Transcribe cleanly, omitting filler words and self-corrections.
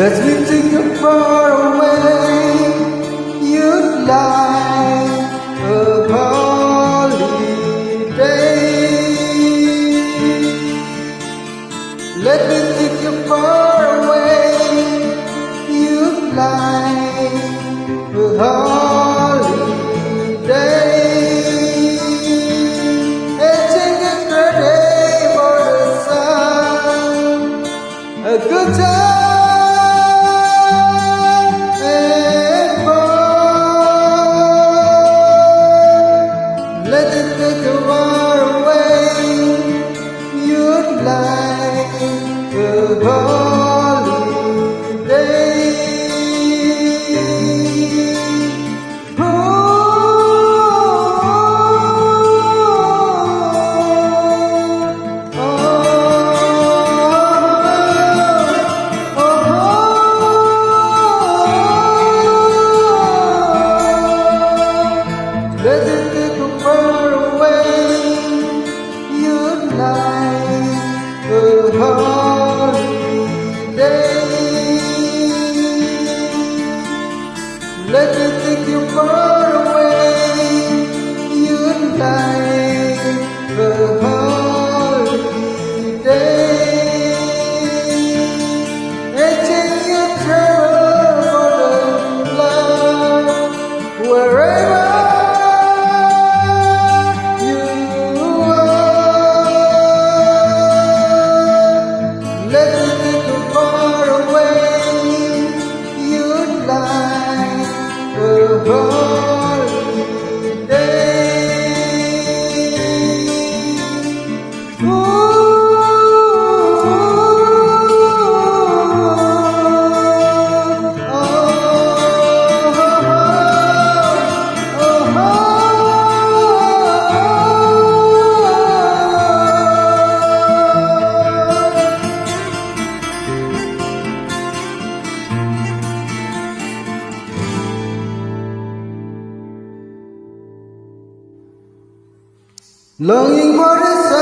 Let me take you far away. You'd like a holiday. Let me take you far away. You'd like a holiday. Etching a credit for the sun. A good time. Let me take you far away. You'd like a holiday. And take you travel for the love wherever you are. Let me take you far away. You'd like a holiday. Ooh, longing for the sun.